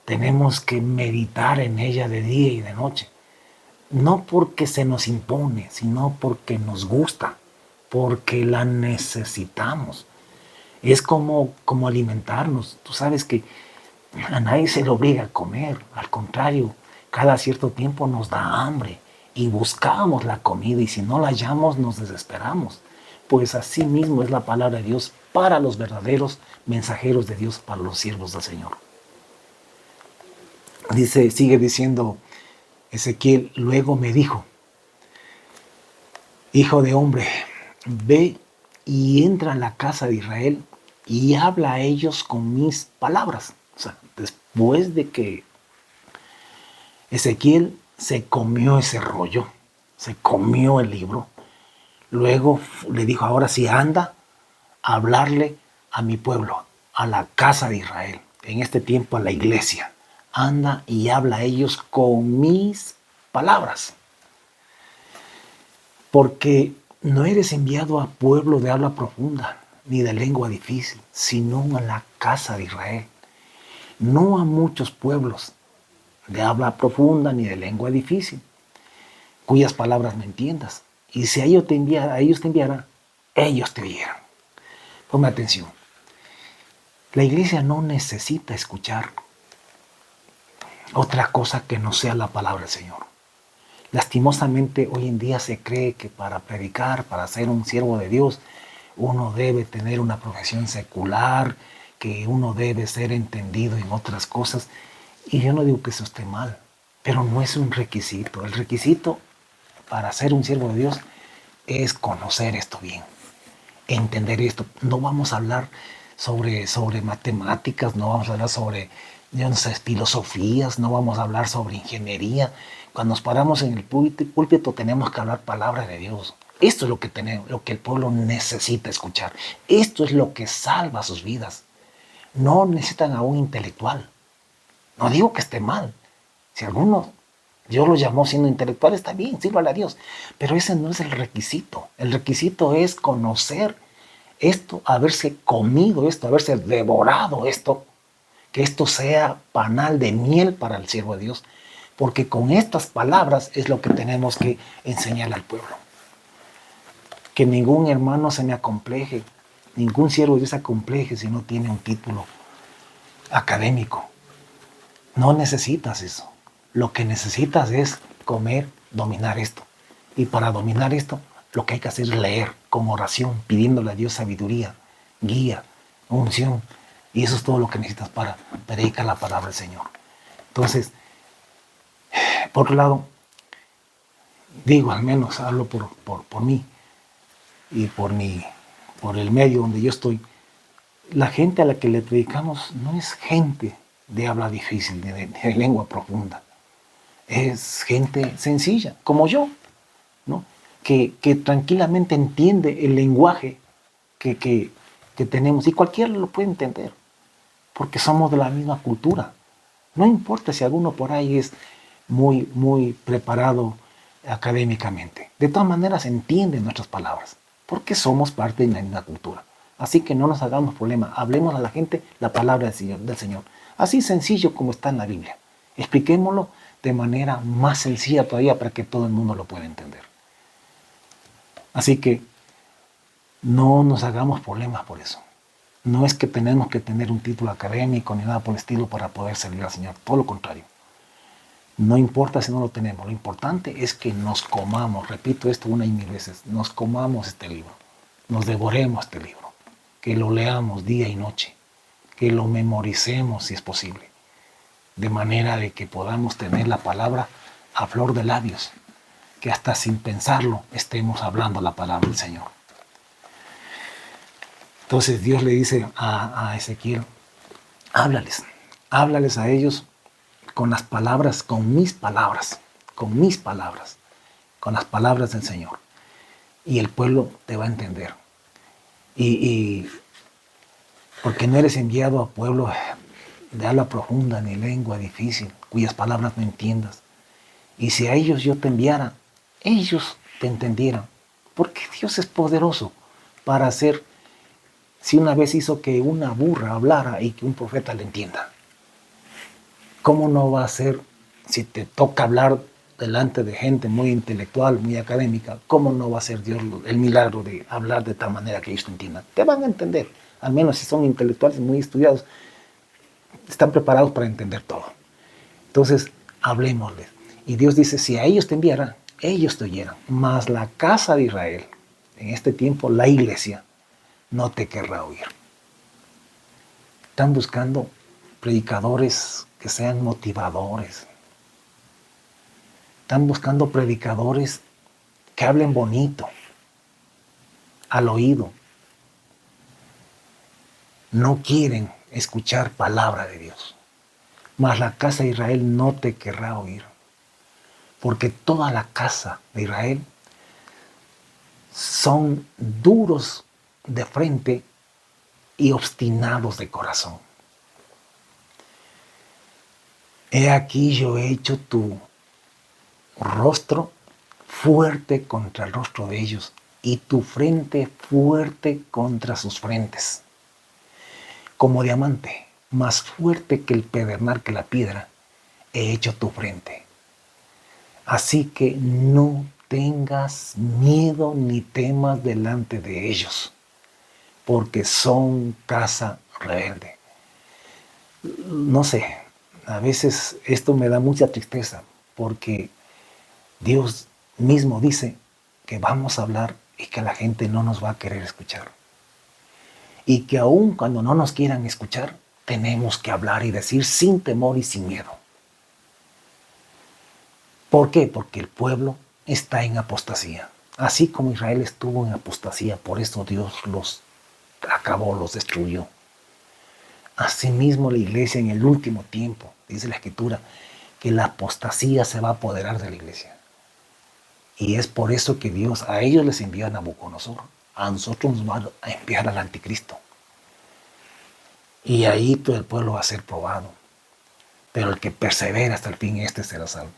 Tenemos que meditar en ella de día y de noche. No porque se nos impone, sino porque nos gusta, porque la necesitamos. Es como alimentarnos. Tú sabes que a nadie se le obliga a comer. Al contrario, cada cierto tiempo nos da hambre y buscamos la comida y si no la hallamos nos desesperamos. Pues así mismo es la palabra de Dios para los verdaderos mensajeros de Dios, para los siervos del Señor. Sigue diciendo Ezequiel, luego me dijo, hijo de hombre, ve y entra a la casa de Israel y habla a ellos con mis palabras. O sea, después de que Ezequiel se comió ese rollo, se comió el libro, luego le dijo, ahora sí anda a hablarle a mi pueblo, a la casa de Israel, en este tiempo a la iglesia. Anda y habla a ellos con mis palabras. Porque no eres enviado a pueblo de habla profunda, ni de lengua difícil, sino a la casa de Israel. No a muchos pueblos de habla profunda ni de lengua difícil, cuyas palabras no entiendas. Y si a ellos te enviara, ellos te oyeran. Ponme atención. La iglesia no necesita escuchar otra cosa que no sea la palabra del Señor. Lastimosamente hoy en día se cree que para predicar, para ser un siervo de Dios, uno debe tener una profesión secular, que uno debe ser entendido en otras cosas. Y yo no digo que eso esté mal, pero no es un requisito. El requisito para ser un siervo de Dios es conocer esto bien, entender esto. No vamos a hablar sobre matemáticas, no vamos a hablar sobre, yo no sé, filosofías, no vamos a hablar sobre ingeniería. Cuando nos paramos en el púlpito tenemos que hablar palabra de Dios. Esto es lo que el pueblo necesita escuchar. Esto es lo que salva sus vidas. No necesitan a un intelectual. No digo que esté mal. Si alguno Dios los llamó siendo intelectuales, está bien, sírvale a Dios. Pero ese no es el requisito. El requisito es conocer esto, haberse comido esto, haberse devorado esto, que esto sea panal de miel para el siervo de Dios. Porque con estas palabras es lo que tenemos que enseñarle al pueblo. Que ningún hermano se me acompleje, ningún siervo de Dios se acompleje si no tiene un título académico. No necesitas eso. Lo que necesitas es comer, dominar esto. Y para dominar esto, lo que hay que hacer es leer con oración, pidiéndole a Dios sabiduría, guía, unción. Y eso es todo lo que necesitas para predicar la palabra del Señor. Entonces, por otro lado, digo, al menos hablo por mí y por el medio donde yo estoy. La gente a la que le predicamos no es gente de habla difícil, de lengua profunda. Es gente sencilla, como yo, ¿no? Que tranquilamente entiende el lenguaje que tenemos, y cualquiera lo puede entender, porque somos de la misma cultura. No importa si alguno por ahí es muy preparado académicamente. De todas maneras entienden nuestras palabras, porque somos parte de la misma cultura. Así que no nos hagamos problema, hablemos a la gente la palabra del Señor. Así sencillo como está en la Biblia. Expliquémoslo de manera más sencilla todavía para que todo el mundo lo pueda entender. Así que no nos hagamos problemas por eso. No es que tenemos que tener un título académico ni nada por el estilo para poder servir al Señor. Todo lo contrario. No importa si no lo tenemos. Lo importante es que nos comamos, repito esto una y mil veces, nos comamos este libro. Nos devoremos este libro. Que lo leamos día y noche. Que lo memoricemos si es posible. De manera de que podamos tener la palabra a flor de labios. Que hasta sin pensarlo estemos hablando la palabra del Señor. Entonces Dios le dice a Ezequiel, háblales a ellos con las palabras, con mis palabras, con las palabras del Señor. Y el pueblo te va a entender. Y porque no eres enviado a pueblo de habla profunda ni lengua difícil, cuyas palabras no entiendas. Y si a ellos yo te enviara, ellos te entendieran. Porque Dios es poderoso para hacer. Si una vez hizo que una burra hablara y que un profeta le entienda, ¿cómo no va a ser si te toca hablar delante de gente muy intelectual, muy académica? ¿Cómo no va a ser Dios el milagro de hablar de tal manera que ellos te entiendan? Te van a entender, al menos si son intelectuales muy estudiados, están preparados para entender todo. Entonces, hablemosles. Y Dios dice, si a ellos te enviaran, ellos te oyeran. Mas la casa de Israel, en este tiempo la iglesia, no te querrá oír. Están buscando predicadores que sean motivadores. Están buscando predicadores que hablen bonito, al oído. No quieren escuchar palabra de Dios. Mas la casa de Israel no te querrá oír. Porque toda la casa de Israel son duros de frente y obstinados de corazón. He aquí yo he hecho tu rostro fuerte contra el rostro de ellos y tu frente fuerte contra sus frentes. Como diamante, más fuerte que el pedernal, que la piedra, he hecho tu frente. Así que no tengas miedo ni temas delante de ellos, porque son casa rebelde. No sé, a veces esto me da mucha tristeza, porque Dios mismo dice que vamos a hablar y que la gente no nos va a querer escuchar. Y que aun cuando no nos quieran escuchar, tenemos que hablar y decir sin temor y sin miedo. ¿Por qué? Porque el pueblo está en apostasía. Así como Israel estuvo en apostasía, por eso Dios los acabó, los destruyó. Asimismo la iglesia en el último tiempo, dice la Escritura, que la apostasía se va a apoderar de la iglesia. Y es por eso que Dios a ellos les envió a Nabucodonosor. A nosotros nos va a enviar al anticristo. Y ahí todo el pueblo va a ser probado. Pero el que persevera hasta el fin, este será salvo.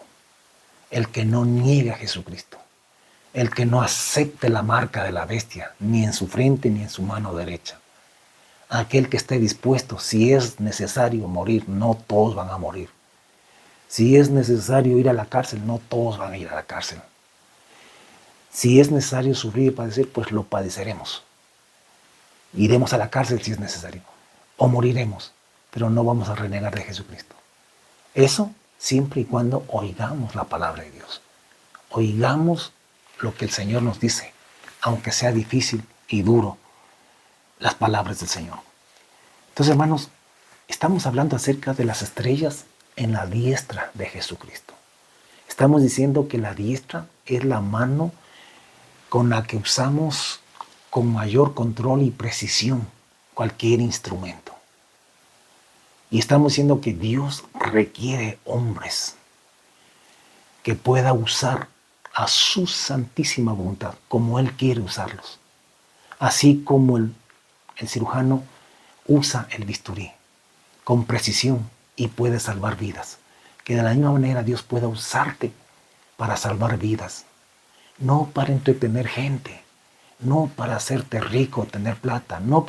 el que no niegue a Jesucristo, el que no acepte la marca de la bestia, ni en su frente ni en su mano derecha. Aquel que esté dispuesto, si es necesario morir, no todos van a morir. Si es necesario ir a la cárcel, no todos van a ir a la cárcel. Si es necesario sufrir y padecer, pues lo padeceremos. Iremos a la cárcel si es necesario, o moriremos, pero no vamos a renegar de Jesucristo. Eso siempre y cuando oigamos la palabra de Dios. Oigamos lo que el Señor nos dice, aunque sea difícil y duro, las palabras del Señor. Entonces, hermanos, estamos hablando acerca de las estrellas en la diestra de Jesucristo. Estamos diciendo que la diestra es la mano con la que usamos con mayor control y precisión cualquier instrumento. Y estamos diciendo que Dios requiere hombres que pueda usar a su santísima voluntad, como Él quiere usarlos. Así como el cirujano usa el bisturí con precisión y puede salvar vidas. Que de la misma manera Dios pueda usarte para salvar vidas. No para entretener gente, no para hacerte rico, tener plata, no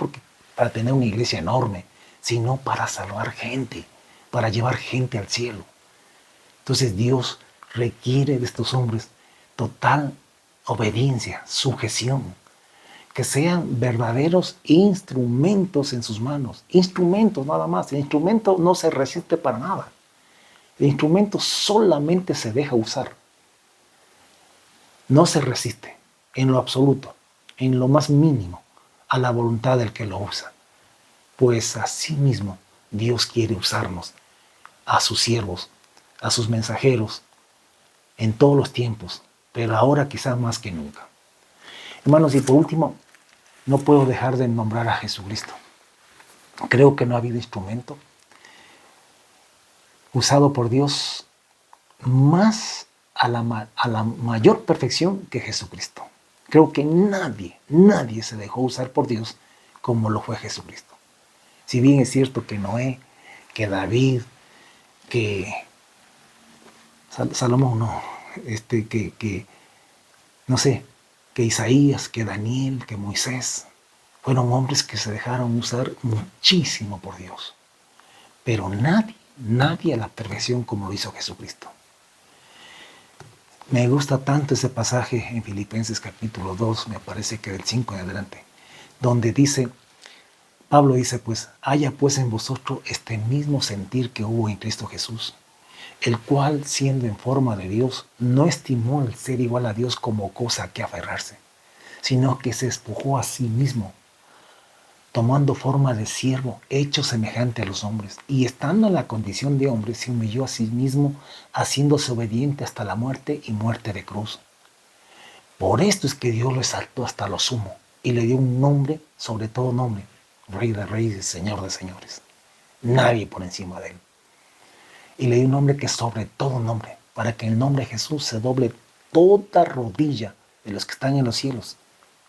para tener una iglesia enorme, sino para salvar gente, para llevar gente al cielo. Entonces Dios requiere de estos hombres total obediencia, sujeción, que sean verdaderos instrumentos en sus manos, instrumentos nada más. El instrumento no se resiste para nada, el instrumento solamente se deja usar, no se resiste en lo absoluto, en lo más mínimo, a la voluntad del que lo usa. Pues así mismo Dios quiere usarnos, a sus siervos, a sus mensajeros, en todos los tiempos, pero ahora quizás más que nunca. Hermanos, y por último, no puedo dejar de nombrar a Jesucristo. Creo que no ha habido instrumento usado por Dios más a la mayor perfección que Jesucristo. Creo que nadie se dejó usar por Dios como lo fue Jesucristo. Si bien es cierto que Noé, que David, que Salomón, no, no sé, que Isaías, que Daniel, que Moisés, fueron hombres que se dejaron usar muchísimo por Dios. Pero nadie a la perfección como lo hizo Jesucristo. Me gusta tanto ese pasaje en Filipenses capítulo 2, me parece que del 5 en adelante, donde dice, Pablo dice, pues, haya pues en vosotros este mismo sentir que hubo en Cristo Jesús, el cual, siendo en forma de Dios, no estimó el ser igual a Dios como cosa a que aferrarse, sino que se despojó a sí mismo, tomando forma de siervo, hecho semejante a los hombres, y estando en la condición de hombre, se humilló a sí mismo, haciéndose obediente hasta la muerte y muerte de cruz. Por esto es que Dios lo exaltó hasta lo sumo, y le dio un nombre, sobre todo nombre, Rey de Reyes, Señor de Señores. Nadie por encima de Él. Y le dio un nombre que es sobre todo nombre, para que en el nombre de Jesús se doble toda rodilla de los que están en los cielos,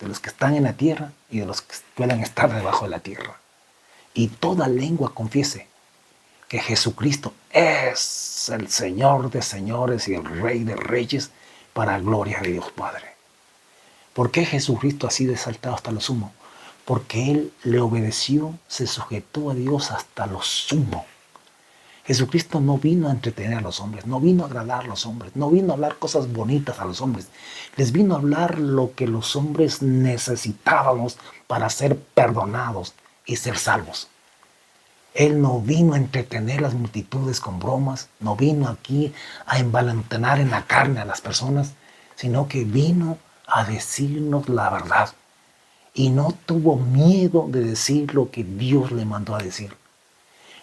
de los que están en la tierra y de los que puedan estar debajo de la tierra. Y toda lengua confiese que Jesucristo es el Señor de señores y el Rey de reyes, para gloria de Dios Padre. ¿Por qué Jesucristo ha sido exaltado hasta lo sumo? Porque Él le obedeció, se sujetó a Dios hasta lo sumo. Jesucristo no vino a entretener a los hombres, no vino a agradar a los hombres, no vino a hablar cosas bonitas a los hombres. Les vino a hablar lo que los hombres necesitábamos para ser perdonados y ser salvos. Él no vino a entretener las multitudes con bromas, no vino aquí a envalentonar en la carne a las personas, sino que vino a decirnos la verdad. Y no tuvo miedo de decir lo que Dios le mandó a decir.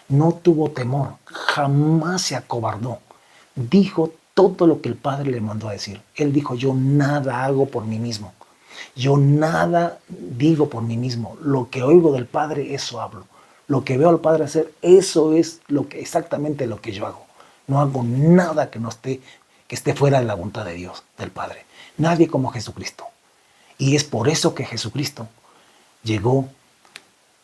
No tuvo temor, jamás se acobardó. Dijo todo lo que el Padre le mandó a decir. Él dijo, yo nada hago por mí mismo. Yo nada digo por mí mismo. Lo que oigo del Padre, eso hablo. Lo que veo al Padre hacer, eso es exactamente lo que yo hago. No hago nada que esté fuera de la voluntad de Dios, del Padre. Nadie como Jesucristo. Y es por eso que Jesucristo llegó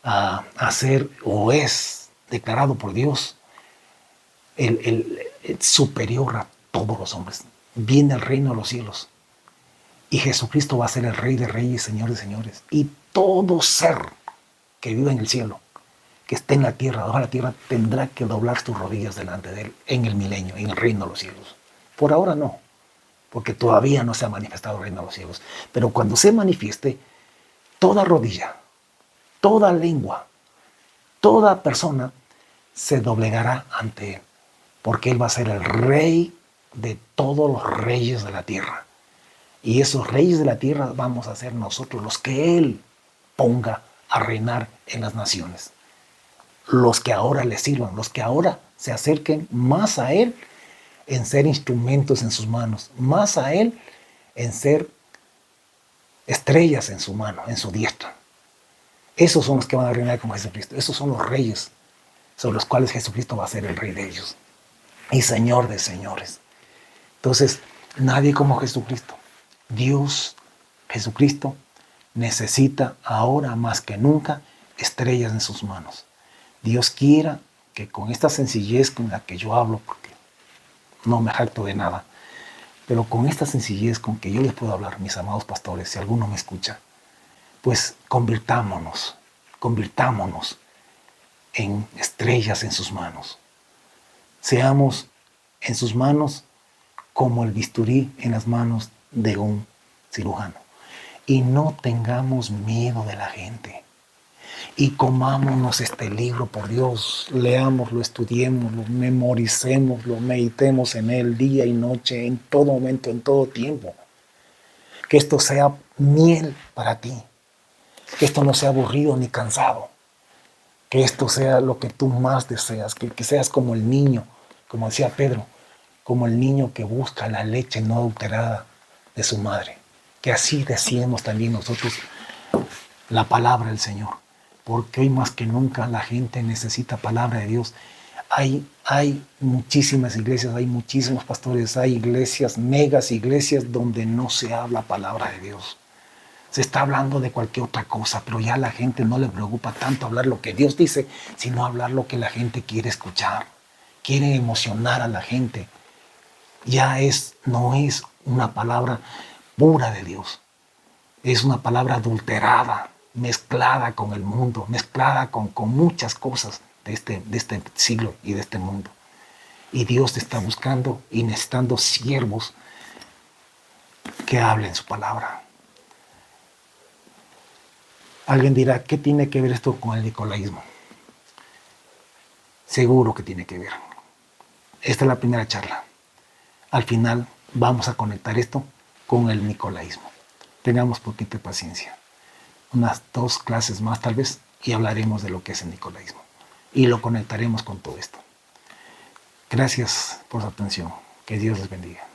a ser, o es declarado por Dios, el superior a todos los hombres. viene el reino de los cielos. Y Jesucristo va a ser el Rey de Reyes, Señor de Señores. Y todo ser que viva en el cielo, que esté en la tierra, debajo de la tierra, tendrá que doblar sus rodillas delante de Él en el milenio, en el reino de los cielos. Por ahora no, porque todavía no se ha manifestado el reino de los cielos. Pero cuando se manifieste, toda rodilla, toda lengua, toda persona se doblegará ante Él, porque Él va a ser el Rey de todos los reyes de la tierra. Y esos reyes de la tierra vamos a ser nosotros, los que Él ponga a reinar en las naciones. Los que ahora le sirvan, los que ahora se acerquen más a Él en ser instrumentos en sus manos, más a Él en ser estrellas en su mano, en su diestra. Esos son los que van a reinar con Jesucristo. Esos son los reyes sobre los cuales Jesucristo va a ser el Rey de ellos y Señor de señores. Entonces, nadie como Jesucristo. Dios, Jesucristo, necesita ahora más que nunca estrellas en sus manos. Dios quiera que con esta sencillez con la que yo hablo, porque no me jacto de nada, pero con esta sencillez con que yo les puedo hablar, mis amados pastores, si alguno me escucha, pues convirtámonos en estrellas en sus manos. Seamos en sus manos como el bisturí en las manos de un cirujano. Y no tengamos miedo de la gente. Y comámonos este libro, por Dios, leámoslo, estudiémoslo, memoricémoslo, meditemos en él día y noche, en todo momento, en todo tiempo. Que esto sea miel para ti. Que esto no sea aburrido ni cansado. Que esto sea lo que tú más deseas. Que seas como el niño, como decía Pedro, como el niño que busca la leche no adulterada de su madre. Que así deseemos también nosotros la palabra del Señor. Porque hoy más que nunca la gente necesita palabra de Dios. Hay muchísimas iglesias, hay muchísimos pastores, hay iglesias, megas iglesias donde no se habla palabra de Dios. Se está hablando de cualquier otra cosa, pero ya a la gente no le preocupa tanto hablar lo que Dios dice, sino hablar lo que la gente quiere escuchar. Quiere emocionar a la gente. No es una palabra pura de Dios. Es una palabra adulterada, mezclada con el mundo, mezclada con muchas cosas de este siglo y de este mundo. Y Dios está buscando y necesitando siervos que hablen su palabra. Alguien dirá, ¿qué tiene que ver esto con el nicolaísmo? Seguro que tiene que ver. Esta es la primera charla. Al final vamos a conectar esto con el nicolaísmo. Tengamos poquita paciencia. Unas 2 clases más tal vez y hablaremos de lo que es el nicolaísmo. Y lo conectaremos con todo esto. Gracias por su atención. Que Dios les bendiga.